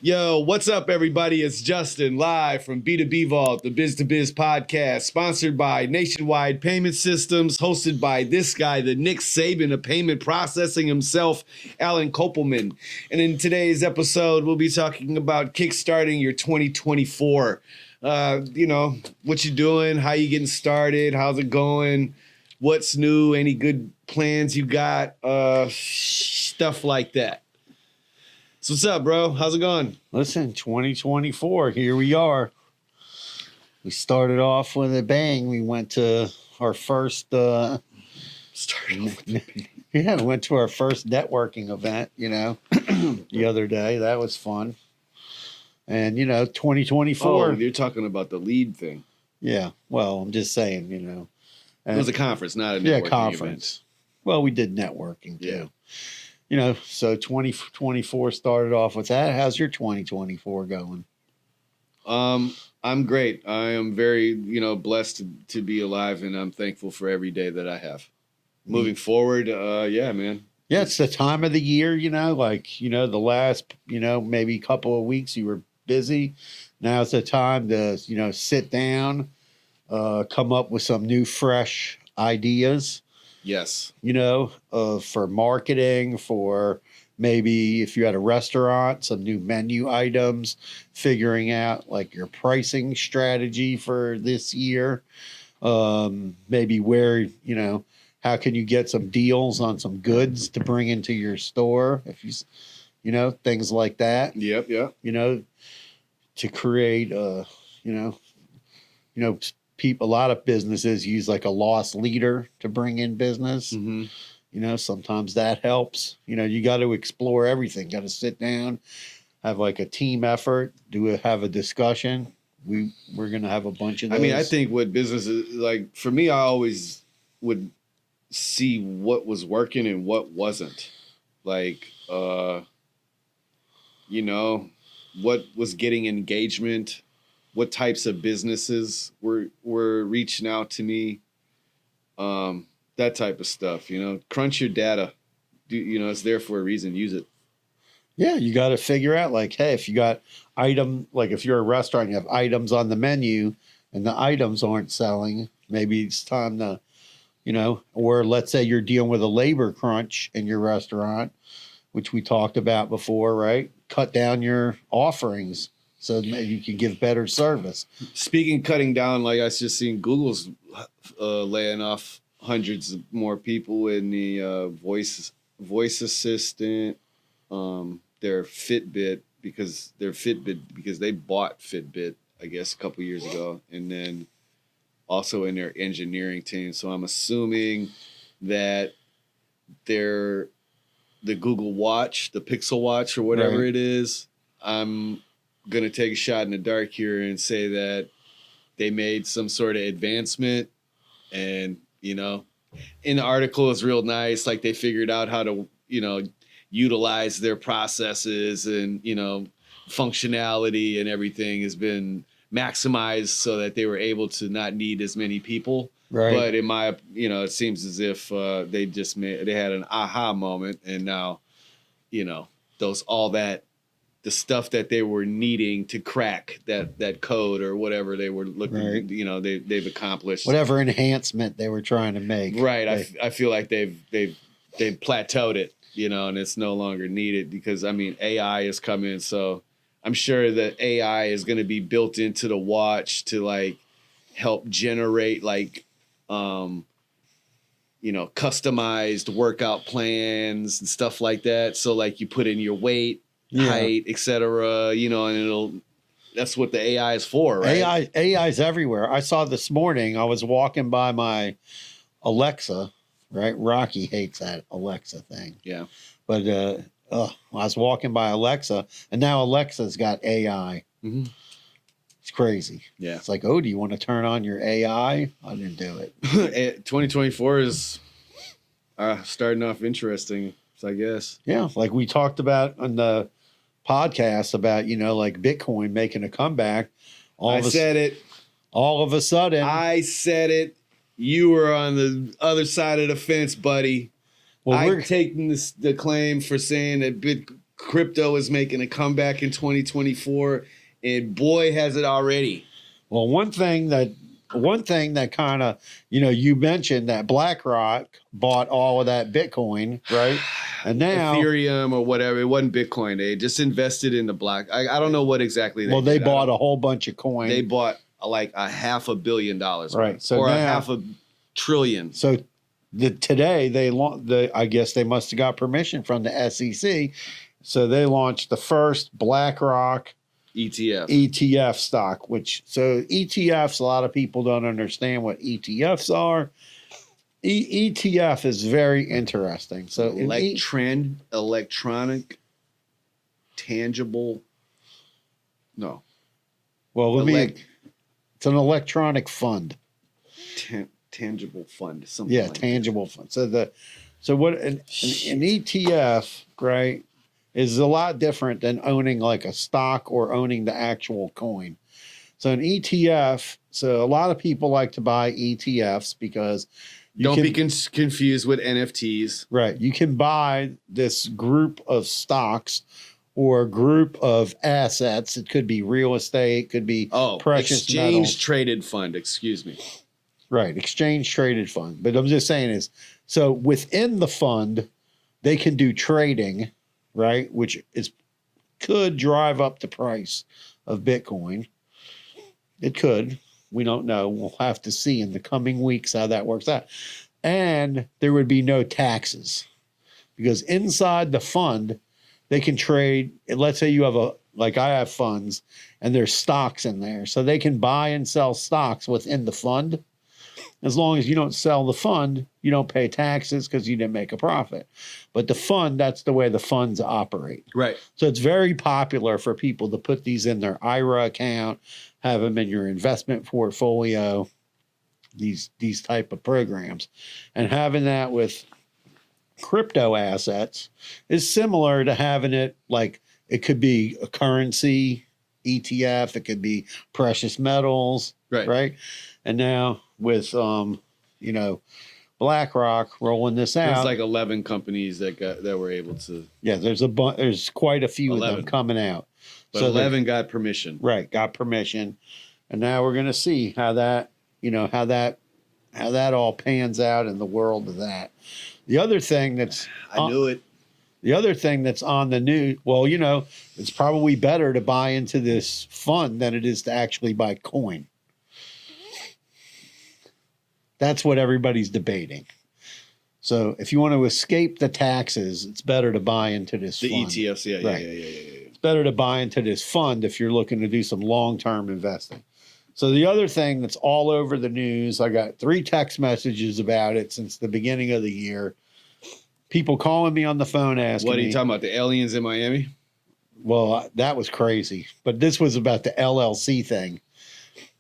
Yo, what's up, everybody? It's Justin, live from B2B Vault, the Biz to Biz podcast, sponsored by Nationwide Payment Systems, hosted by this guy, the Nick Saban of payment processing himself, Alan Kopelman. And in today's episode, we'll be talking about kickstarting your 2024. What you doing? How you getting started? How's it going? What's new? Any good plans you got? Stuff like that. So what's up, bro? How's it going? Listen, 2024, here we are. We started off with a bang. We went to our first we went to our first networking event, the other day. That was fun. And 2024. Oh, you're talking about the lead thing. Yeah. Well, I'm just saying, It was a conference, not a networking conference. event. Well, we did networking too. Yeah. So 2024 started off with that. How's your 2024 going? I'm great. I am very, blessed to be alive, and I'm thankful for every day that I have. Moving forward, yeah, man. Yeah, it's the time of the year, the last, maybe couple of weeks you were busy. Now it's the time to, sit down, come up with some new, fresh ideas. Yes. For marketing, for maybe if you had a restaurant, some new menu items, figuring out like your pricing strategy for this year. Maybe where, how can you get some deals on some goods to bring into your store? If you, things like that. Yep. To create, a lot of businesses use like a loss leader to bring in business. Mm-hmm. Sometimes that helps. You got to explore everything. Got to sit down, have like a team effort, have a discussion. We're going to have a bunch of those. I mean, I think what businesses, like for me, I always would see what was working and what wasn't. Like, what was getting engagement, what types of businesses were reaching out to me, that type of stuff. Crunch your data. It's there for a reason. Use it. Yeah, you got to figure out like, hey, if you got if you're a restaurant, you have items on the menu, and the items aren't selling. Maybe it's time to, or let's say you're dealing with a labor crunch in your restaurant, which we talked about before, right? Cut down your offerings, so maybe you can give better service. Speaking cutting down, like I was just seeing Google's laying off hundreds of more people in the voice assistant, their Fitbit because they bought Fitbit, I guess, a couple years ago, and then also in their engineering team. So I'm assuming that the Google Watch, the Pixel Watch or whatever it is, I'm going to take a shot in the dark here and say that they made some sort of advancement, and in the article is real nice, like they figured out how to utilize their processes, and functionality and everything has been maximized so that they were able to not need as many people. Right. But in my it seems as if they had an aha moment, and now the stuff that they were needing to crack that code or whatever they were looking, they've accomplished whatever enhancement they were trying to make. Right. I feel like they've plateaued it, and it's no longer needed because AI is coming. So I'm sure that AI is going to be built into the watch to like help generate like, customized workout plans and stuff like that. So like you put in your weight, height, etc., and that's what the AI is for, right? AI is everywhere. I saw this morning, I was walking by my Alexa, right? Rocky hates that Alexa thing. Yeah. But I was walking by Alexa, and now Alexa's got AI. Mm-hmm. It's crazy. Yeah. It's like, oh, do you want to turn on your AI? I didn't do it. 2024 is starting off interesting, I guess. Yeah, like we talked about on the podcast about, like Bitcoin making a comeback. I said it. All of a sudden. I said it. You were on the other side of the fence, buddy. Well, I'm taking the claim for saying that crypto is making a comeback in 2024, and boy, has it already. Well, one thing that kind of, you mentioned that BlackRock bought all of that Bitcoin, right? And now Ethereum or whatever, it wasn't Bitcoin. They just invested in the black. I don't know what exactly they well, they did. bought a whole bunch of coin. They bought like a $500 million, right? So or now, a $500 billion. So today I guess they must have got permission from the SEC, so they launched the first BlackRock ETF stock. So ETFs, a lot of people don't understand what ETFs are. ETF is very interesting. So electronic, tangible. No. Well, it's an electronic fund. Tangible fund. Something. Yeah, like tangible fund. So what an ETF, right, is a lot different than owning like a stock or owning the actual coin. So an ETF. So a lot of people like to buy ETFs because don't be confused with NFTs. Right. You can buy this group of stocks or group of assets. It could be real estate, could be precious metals. Traded fund, excuse me. Right. Exchange traded fund. But I'm just saying so within the fund, they can do trading, right? Which could drive up the price of Bitcoin. It could. We don't know. We'll have to see in the coming weeks how that works out. And there would be no taxes because inside the fund, they can trade. Let's say you have I have funds and there's stocks in there. So they can buy and sell stocks within the fund. As long as you don't sell the fund, you don't pay taxes because you didn't make a profit. But the fund, that's the way the funds operate. Right. So it's very popular for people to put these in their IRA account, have them in your investment portfolio, these type of programs. And having that with crypto assets is similar to having it like it could be a currency ETF, it could be precious metals, right? And now with BlackRock rolling this out, there's like 11 companies that were able to. Yeah, there's quite a few 11. Of them coming out. But so 11 got permission. Right, got permission. And now we're going to see how that all pans out in the world of that. The other thing that's I knew it. The other thing that's on the news, well, it's probably better to buy into this fund than it is to actually buy coin. That's what everybody's debating. So if you want to escape the taxes, it's better to buy into this fund. The ETFs, yeah. It's better to buy into this fund if you're looking to do some long-term investing. So the other thing that's all over the news, I got 3 text messages about it since the beginning of the year. People calling me on the phone asking what are you talking about, the aliens in Miami? Well, that was crazy. But this was about the LLC thing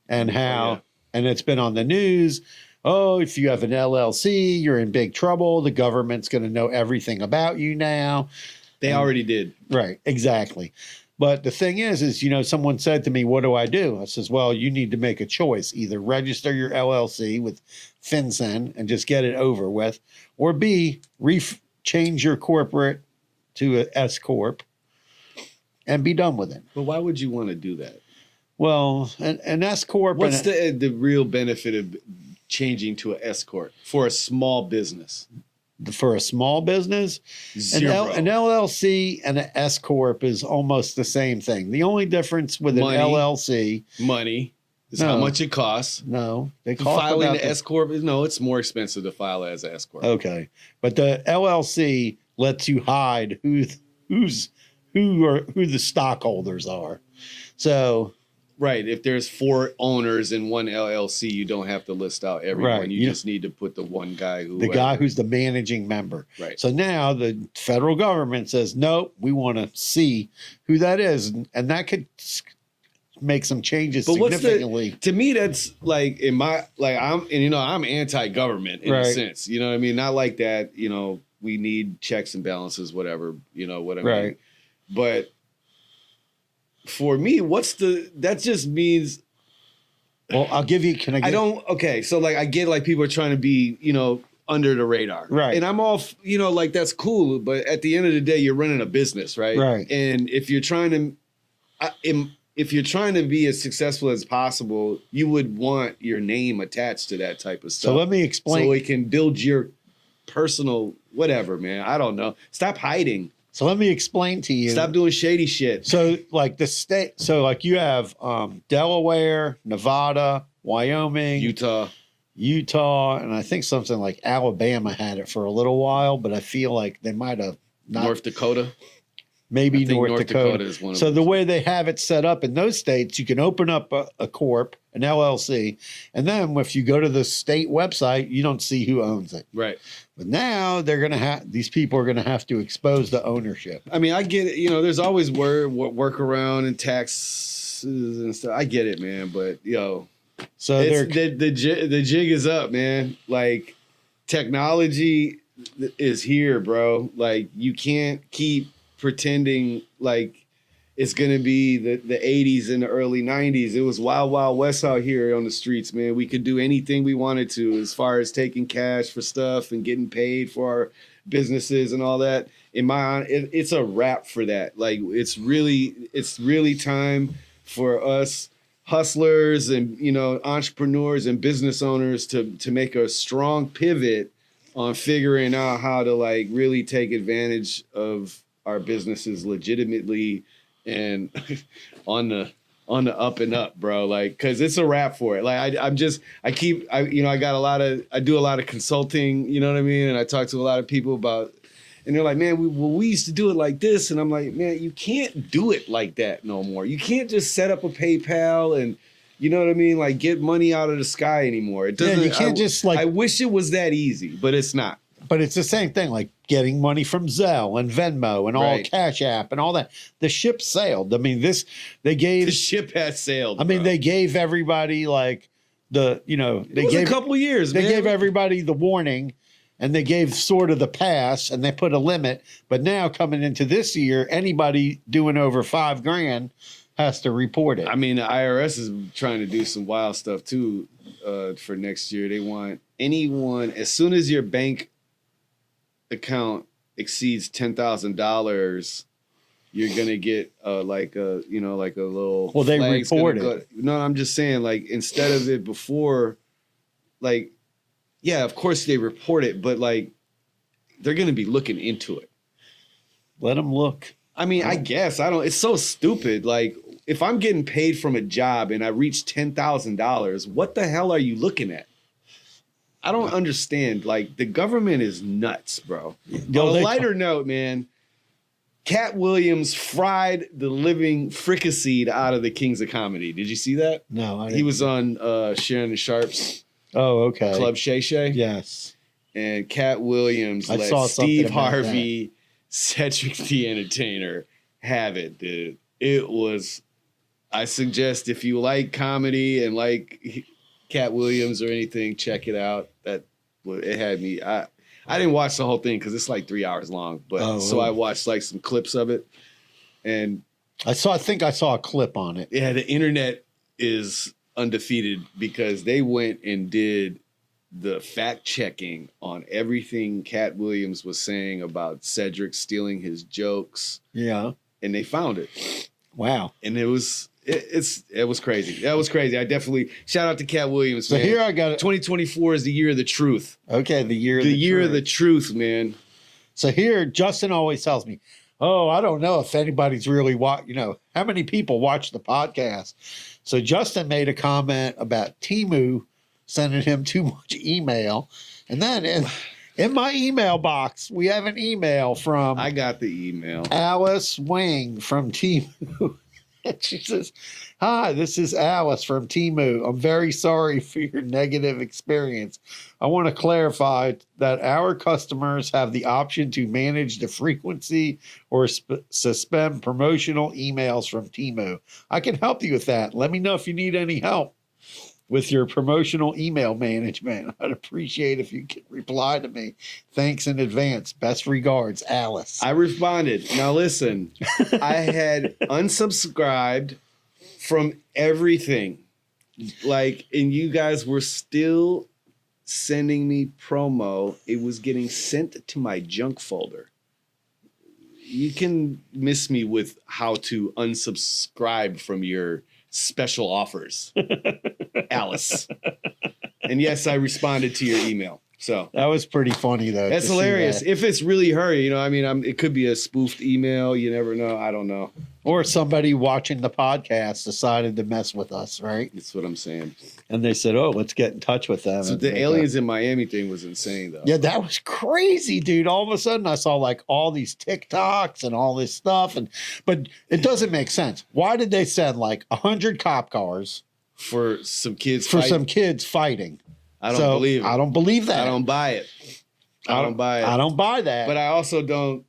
and how, and it's been on the news. Oh, if you have an LLC, you're in big trouble. The government's going to know everything about you now. They already did. Right, exactly. But the thing is, someone said to me, what do I do? I says, well, you need to make a choice. Either register your LLC with FinCEN and just get it over with, or B, change your corporate to an S Corp and be done with it. But why would you want to do that? Well, an S Corp. What's the real benefit of changing to an S Corp for a small business? For a small business, Zero. An LLC and an S Corp is almost the same thing. The only difference with an LLC... Money is how much it costs. No. They cost filing an S Corp, no, it's more expensive to file as an S Corp. Okay. But the LLC lets you hide who the stockholders are. So... Right. If there's 4 owners in one LLC, you don't have to list out everyone. Right. You just need to put the one guy who's the managing member. Right. So now the federal government says, nope, we want to see who that is. And that could make some changes significantly. To me, that's like I'm anti-government in a sense. You know what I mean? Not like that, we need checks and balances, whatever, what I mean. But for me, that just means. Well, I'll give you. Can I? Okay. So I get people are trying to be, under the radar. Right. And I'm all, like that's cool. But at the end of the day, you're running a business, right? Right. And if you're trying to be as successful as possible, you would want your name attached to that type of stuff. So let me explain. So it can build your personal whatever, man. I don't know. Stop hiding. So let me explain to you. Stop doing shady shit. So like the state, so like you have Delaware, Nevada, Wyoming, Utah, and I think something like Alabama had it for a little while, but I feel like they might have not. North Dakota. Maybe I think North Dakota. is one of So them. the way they have it set up in those states, you can open up a corp, an LLC, and then if you go to the state website, you don't see who owns it. Right. But now they're going to have, these people are going to have to expose the ownership. I mean, I get it. There's always workaround and taxes and stuff. I get it, man. But So it's, they're, the jig is up, man. Like technology is here, bro. Like you can't keep pretending like it's gonna be the 80s and the early 90s. It was wild west out here on the streets, man. We could do anything we wanted to as far as taking cash for stuff and getting paid for our businesses and all that. It's a wrap for that. Like it's really time for us hustlers and entrepreneurs and business owners to make a strong pivot on figuring out how to like really take advantage of our businesses legitimately and on the up and up, bro. Like, cause it's a wrap for it. Like I do a lot of consulting, you know what I mean? And I talk to a lot of people about, and they're like, man, we used to do it like this. And I'm like, man, you can't do it like that no more. You can't just set up a PayPal and, you know what I mean? Like get money out of the sky anymore. It doesn't, you can't just like, I wish it was that easy, but it's not. but it's the same thing, like getting money from Zelle and Venmo and all Right. Cash App and all that. The ship sailed. I mean, they gave, The ship has sailed. I mean, bro. they gave everybody like it was a couple years, they man. gave everybody the warning and they gave sort of the pass and they put a limit. But now coming into this year, anybody doing over $5,000 has to report it. I mean, the IRS is trying to do some wild stuff too for next year. They want anyone, as soon as your bank account exceeds $10,000, you're gonna get like a little. Well, they flag's gonna report go- it. No, I'm just saying, like instead of it before, like, yeah, of course they report it, but like they're gonna be looking into it. Let them look. I mean, I guess I don't. It's so stupid. Like, if I'm getting paid from a job and I reach $10,000, what the hell are you looking at? I don't understand. Like, the government is nuts, bro. Yo, On a they- lighter note, man, Cat Williams fried the living fricasseed out of the Kings of Comedy. Did you see that? No, I didn't. He was on Shannon Sharp's Oh, okay. Club Shay Shay. Yes. And Cat Williams I let saw something Steve about Harvey, Cedric the Entertainer have it, dude. It was, I suggest if you like comedy and like Cat Williams or anything, check it out. It had me. I didn't watch the whole thing because it's like 3 hours long, but so I watched like some clips of it, and I think I saw a clip on it. yeah, the internet is undefeated because they went and did the fact checking on everything Cat Williams was saying about Cedric stealing his jokes, Yeah. and they found it, Wow. and it was crazy. That was crazy. I definitely shout out to Cat Williams. So man. here I got it. 2024 is the year of the truth. Okay, the year. The year of truth. the truth, man. So here, Justin always tells me, "Oh, I don't know if anybody's really how many people watch the podcast." So Justin made a comment about Temu sending him too much email, and then in my email box, we have an email from I got the email. Alice Wing from Temu. And she says, "Hi, this is Alice from Temu. I'm very sorry for your negative experience. I want to clarify that our customers have the option to manage the frequency or suspend promotional emails from Temu. I can help you with that. Let me know if you need any help with your promotional email management. I'd appreciate if you could reply to me. Thanks in advance. Best regards, Alice." I responded. Now listen, I had unsubscribed from everything. Like, and you guys were still sending me promo, it was getting sent to my junk folder. You can miss me with how to unsubscribe from your special offers, Alice. And yes, I responded to your email. So That was pretty funny though. that's to see hilarious. that. If it's really her, you know, I mean, it could be a spoofed email. You never know. I don't know. Or somebody watching the podcast decided to mess with us, right? That's what I'm saying. And they said, "Oh, let's get in touch with them." So And the they aliens in Miami thing was insane, though. Yeah, that was crazy, dude. All of a sudden, I saw like all these TikToks and all this stuff, but it doesn't make sense. Why did they send like 100 cop cars For some kids for fighting. some kids fighting? I don't So, believe it. I don't believe that. I don't buy it. I don't buy it. I don't buy that. But I also don't.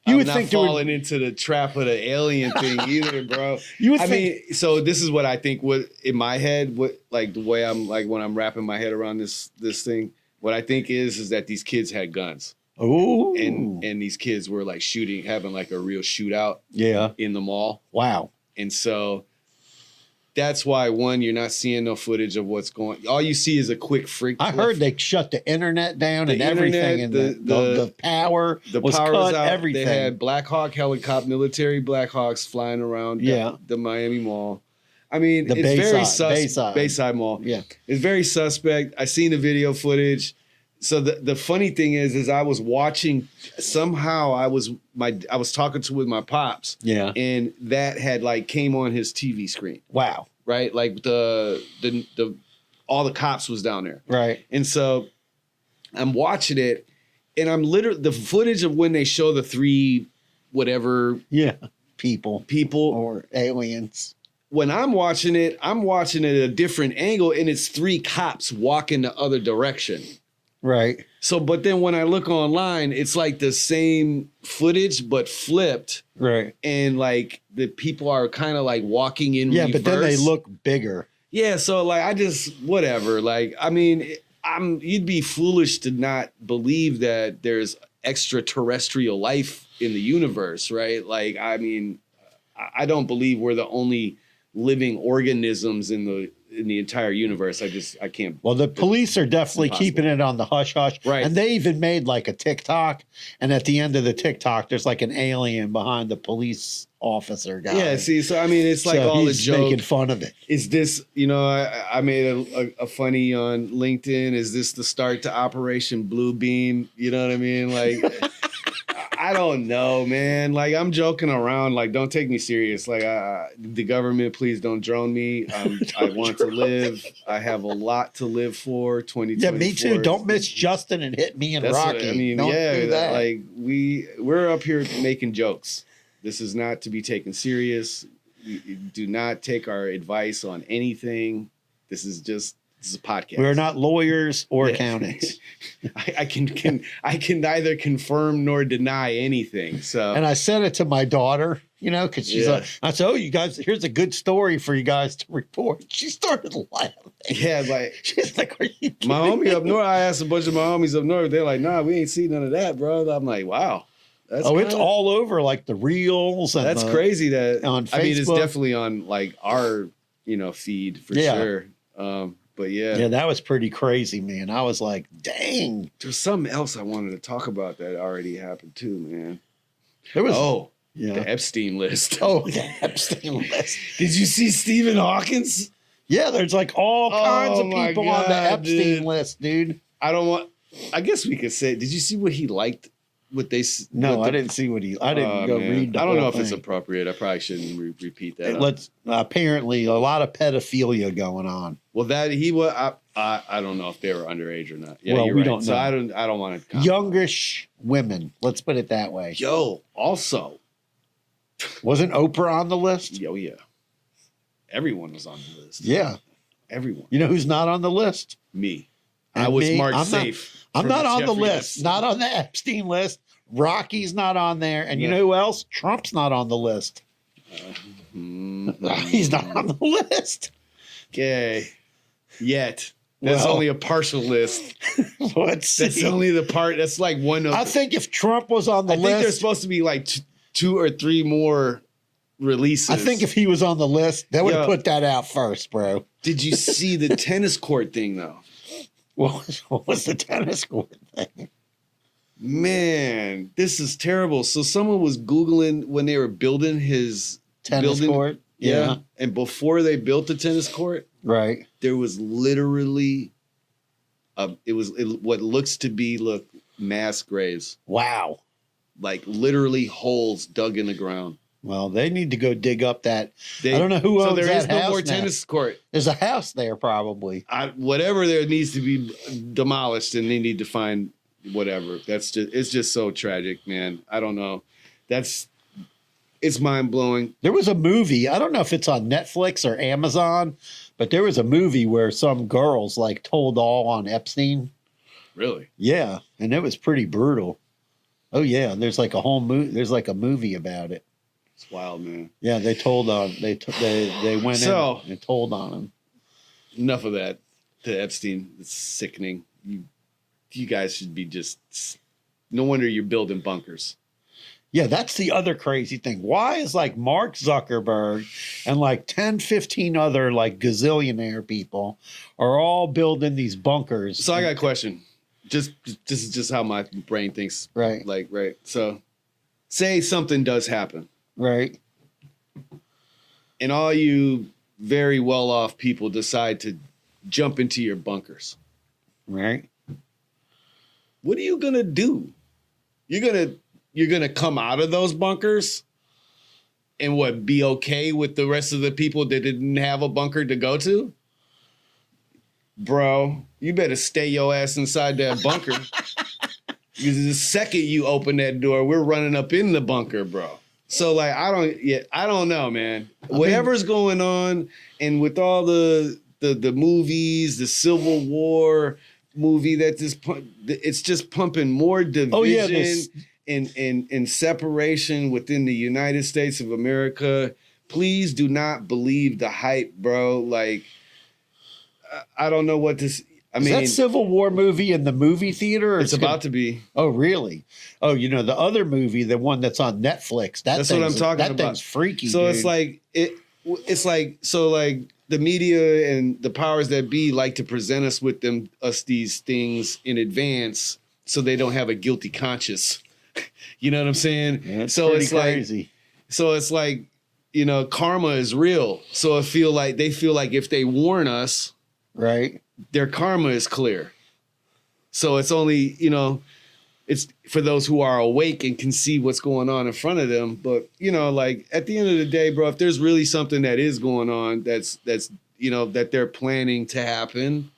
You I'm would not think there would- falling into the trap of the alien thing either, bro. You would I think- mean, so this is what I think. What in my head, what like the way I'm like when I'm wrapping my head around this thing. What I think is that these kids had guns, Ooh, and these kids were like shooting, having like a real shootout yeah, in the mall, wow, and so that's why you're not seeing no footage of what's going. All you see is a quick freak. I heard they shut the internet down The and everything, internet, and the the power The was power cut. was out. Everything. They had Black Hawk helicopter, military Black Hawks flying around Yeah. the Miami Mall. I mean, The it's very Bayside. Bayside Mall. Yeah. It's very suspect. I seen the video footage. So the funny thing is I was watching. Somehow I was talking with my pops, Yeah. and that had like came on his TV screen, Wow. right? Like the all the cops was down there. Right. And so I'm watching it, and I'm literally the footage of when they show the three whatever Yeah. People people. or aliens. When I'm watching it at a different angle, and it's three cops walking the other direction. Right. So, but then when I look online, it's like the same footage but flipped, Right. and like the people are kind of like walking in. Yeah, reverse. but then they look bigger. Yeah, so like I just whatever. Like I mean, you'd be foolish to not believe that there's extraterrestrial life in the universe, right? Like I mean, I don't believe we're the only living organisms in the entire universe. I can't. Well, the police are definitely Impossible. keeping it on the hush hush. Right. And they even made like a TikTok. And at the end of the TikTok, there's like an alien behind the police officer guy. Yeah, see, so I mean, it's like So all the he's joke. making fun of it. Is this, I made a funny on LinkedIn. Is this the start to Operation Blue Beam? You know what I mean? Like, I don't know, man. Like, I'm joking around. Like, don't take me serious. Like, the government, please don't drone me. I want to live. I have a lot to live for. 2024. Yeah, me too. Don't miss Justin and hit me and That's what- Rocky. I mean, Don't yeah, do that. like we're up here making jokes. This is not to be taken serious. You do not take our advice on anything. This is a podcast. We're not lawyers or Yeah. accountants. I can neither confirm nor deny anything. So And I said it to my daughter, because she's Yeah. like, I said, "Oh, you guys, here's a good story for you guys to report." She started laughing. yeah, like She's like, "Are you kidding my homie me?" up north. I asked a bunch of my homies up north. They're like, "Nah, we ain't seen none of that, bro." I'm like, "Wow, that's Oh, it's kinda- all over, like the reels. And That's the- crazy that on I mean, it's Facebook. definitely on like our, feed for Yeah. sure. But Yeah, that was pretty crazy, man. I was like, "Dang!" there's something else I wanted to talk about that already happened too, man. There was, The Epstein list. oh, the Epstein list. Did you see Stephen Hawkins? Yeah, there's like all kinds of my people on the God, Epstein dude. list, dude. I guess we could say, did you see what he liked? No, I didn't see what I didn't go man. read. I don't know if thing. it's appropriate. I probably shouldn't repeat that. Let's apparently a lot of pedophilia going on. Well, that he was. I don't know if they were underage or not. Yeah, Well, you're we right. don't So know. I don't want to. Youngish women. Let's put it that way. Yo, also, Wasn't Oprah on the list? yeah, everyone was on the list. Yeah. Everyone. You know who's not on the list? Me. And I was me, marked I'm not- safe. I'm from not on the Jeffrey list. Epstein. Not on the Epstein list. Rocky's not on there. And you Yeah. know who else? Trump's not on the list. Mhm. He's not on the list. Okay. Yet. That's Well- only a partial list. Let's That's see. only the part. That's like one of. I think if Trump was on the I think there's list, supposed to be like two or three more releases. I think if he was on the list, they would have Yo. put that out first, bro. Did you see the tennis court thing though? What was the tennis court thing? Man, this is terrible. So someone was Googling when they were building his Tennis building, court? yeah. And before they built the tennis court, Right. there was literally what looks to be mass graves, Wow. like literally holes dug in the ground. Well, they need to go dig up that. They, I don't know who owns so there that is no house more now. tennis court. There's a house there probably. Whatever there needs to be demolished, and they need to find whatever. It's just so tragic, man. I don't know. It's mind blowing. There was a movie. I don't know if it's on Netflix or Amazon, but there was a movie where some girls like told all on Epstein. Really? Yeah, and it was pretty brutal. Oh yeah, there's like a whole movie. There's like a movie about it. It's wild, man. Yeah, they told on they went in and told on him. Enough of that. To Epstein, it's sickening. You guys should be just. No wonder you're building bunkers. Yeah, that's the other crazy thing. Why is like Mark Zuckerberg and like 10, 15 other like gazillionaire people are all building these bunkers? So I got a question. This is just how my brain thinks. Right. Like, right. So say something does happen. Right. And all you very well off people decide to jump into your bunkers. Right. What are you gonna do? You're gonna come out of those bunkers and be okay with the rest of the people that didn't have a bunker to go to? Bro, you better stay your ass inside that bunker. Because the second you open that door, we're running up in the bunker, bro. So like I don't know, man. Whatever's going on, and with all the movies, the Civil War movie it's just pumping more division and separation within the United States of America. Please do not believe the hype, bro. Like I don't know what this. I mean, is that Civil War movie in the movie theater? Or it's about to be. Oh, really? Oh, the other movie, the one that's on Netflix. That's what I'm talking that about. Thing's freaky. So dude. it's like the media and the powers that be like to present us these things in advance, so they don't have a guilty conscience. You know what I'm saying? Yeah, so it's crazy. like, karma is real. So they feel like if they warn us, right, their karma is clear. So it's only, it's for those who are awake and can see what's going on in front of them. But, like at the end of the day, bro, if there's really something that is going on that's that they're planning to happen.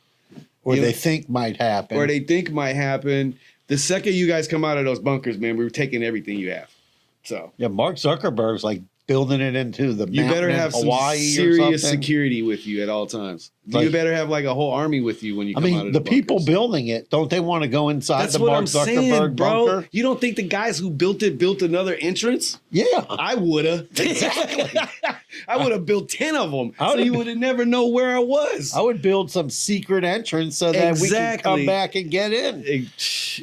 Or they think might happen. The second you guys come out of those bunkers, man, we're taking everything you have. So yeah, Mark Zuckerberg's like building it into the you better have some Hawaii serious security with you at all times. You better have like a whole army with you when you come out of the people bunkers. Building it, don't they want to go inside That's the what Mark I'm Zuckerberg saying, bro. bunker? You don't think the guys who built it built another entrance? Yeah. I would have. Exactly. I would have built 10 of them. So you would have never know where I was. I would build some secret entrance so that we can come back and get in.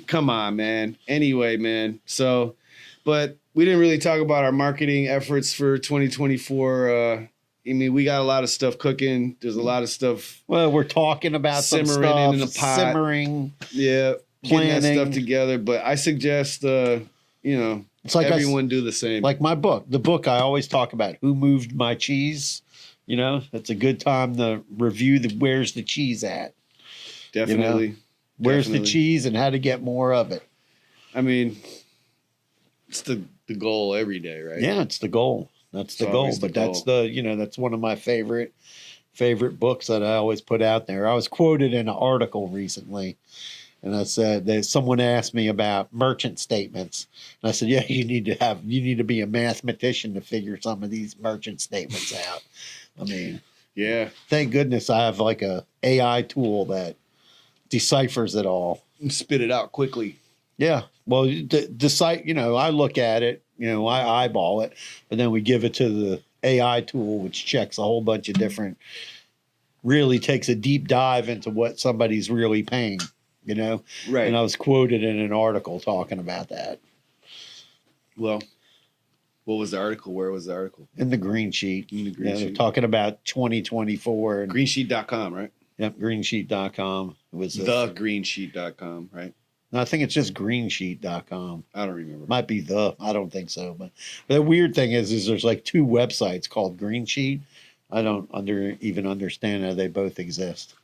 Come on, man. Anyway, man. So, but we didn't really talk about our marketing efforts for 2024. I mean, we got a lot of stuff cooking. There's a lot of stuff. Well, we're talking about some simmering stuff, in the pot. Simmering. Yeah. Planning. Getting that stuff together. But I suggest, it's like everyone do the same. Like my book. The book I always talk about, Who Moved My Cheese? It's a good time to review where's the cheese at. Definitely. Where's the cheese and how to get more of it. I mean, it's the goal every day, right? Yeah, it's the goal. That's the goal. But that's that's one of my favorite books that I always put out there. I was quoted in an article recently, and I said that someone asked me about merchant statements. And I said, yeah, you need to be a mathematician to figure some of these merchant statements out. I mean, yeah. Thank goodness I have like a AI tool that deciphers it all. And spit it out quickly. Yeah. Well, I look at it, I eyeball it, and then we give it to the AI tool, which checks a whole bunch of really takes a deep dive into what somebody's really paying, Right. And I was quoted in an article talking about that. Well, what was the article? Where was the article? In the Green Sheet. In the Green Sheet. Talking about 2024. Greensheet.com, right? Yep, greensheet.com. It was Thegreensheet.com, right? no, I think it's just greensheet.com. I don't remember. Might be I don't think so. But the weird thing is there's like two websites called Green Sheet. I don't even understand how they both exist.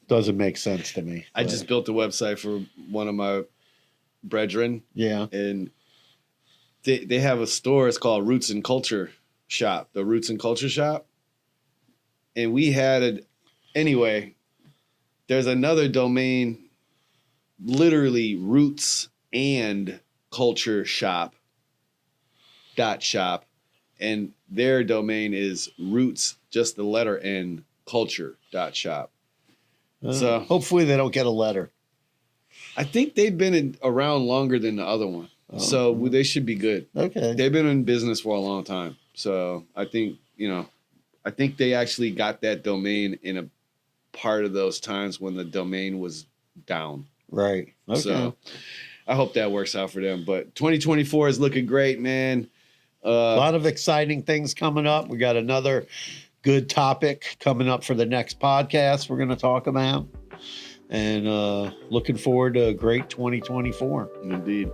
Doesn't make sense to me. I just built a website for one of my brethren, yeah. and they have a store. It's called Roots and Culture Shop, the Roots and Culture Shop. And we had it anyway. There's another domain, literally Roots and Culture Shop .shop, and their domain is Roots, just the letter N, Culture .shop. So hopefully they don't get a letter. I think they've been around longer than the other one, so they should be good. Okay. They've been in business for a long time, so I think they actually got that domain in a part of those times when the domain was down. Right. Okay. So I hope that works out for them. But 2024 is looking great, man. A lot of exciting things coming up. We got another good topic coming up for the next podcast we're going to talk about. And looking forward to a great 2024. Indeed.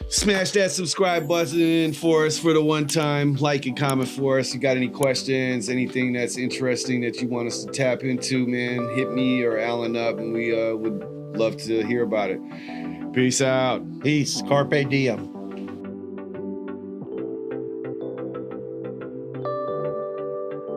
Smash that subscribe button for us for the one time. Like and comment for us. You got any questions, anything that's interesting that you want us to tap into, man, hit me or Alan up, and we would love to hear about it. Peace out. Peace. Carpe diem.